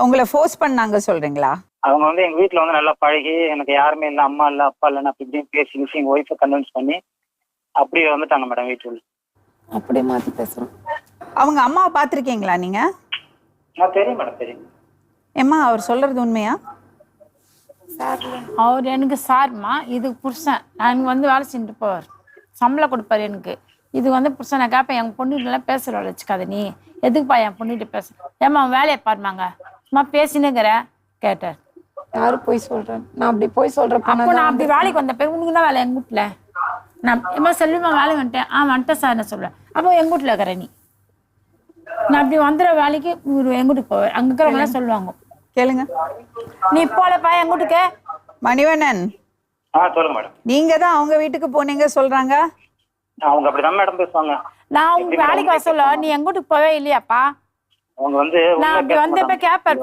உங்களை ஃபோர்ஸ் பண்ணாங்க சொல்றீங்களா? அவங்க வந்து எங்க வீட்டுல வந்து நல்லா பழகி எனக்கு யாருமே இல்லை, அம்மா இல்லை, அப்பா இல்லைன்னு அப்படி இப்படின்னு பேசி எங்க ஒய்ஃபை கன்வின்ஸ் பண்ணி அப்படியே வந்துட்டாங்க மேடம் வீட்டுல. அப்படியே மாத்தி பேசுறோம். அவங்க அம்மாவை பார்த்துருக்கீங்களா நீங்க? தெரியும் மேடம், தெரியும். ஏம்மா அவர் சொல்றது உண்மையா? அவர் எனக்கு சார்மா, இது புருஷன். நான் வந்து வேலை செஞ்சுட்டு போவார், சம்பளம் கொடுப்பாரு எனக்கு. இது வந்து புருஷன். நான் கேட்பேன், என் பொண்ணுகிட்டலாம் பேசுகிற வச்சுக்காத நீ, எதுக்குப்பா என் பொண்ணுகிட்ட பேச? ஏமா வேலையை பாருமாங்க, சும்மா பேசினுங்கிற கேட்டார். யாரு போய் சொல்றேன்? நான் அப்படி போய் சொல்றேன். அப்போ நான் அப்படி வேலைக்கு வந்த பேர் உனக்கு தான் வேலை எங்கள் வீட்டில். நான் ஏமா செல்விமா வேலை வந்துட்டேன். வந்துட்டேன் சார் என்ன சொல்லுவேன். அப்போ எங்கள் வீட்டில் இருக்கிற நீ, நான் அப்படி வந்துடுற வேலைக்கு எங்கள் வீட்டுக்கு போவேன். அங்கே இருக்கிறவங்களாம் சொல்லுவாங்க, கேளுங்க. நீ போலப்பா எங்கள் வீட்டுக்கு. மணிவண்ணன், சொல்லுங்க மேடம். நீங்க தான் அவங்க வீட்டுக்கு போனீங்க சொல்றாங்க. அவங்க அப்படிதான் மேடம் பேசுவாங்க. நான் உங்க வேலைக்கு வர சொல்ல நீ எங்க வீட்டுக்கு போவே இல்லையாப்பா? அவங்க வந்து நான் அப்படி வந்தப்ப கேட்பேன்,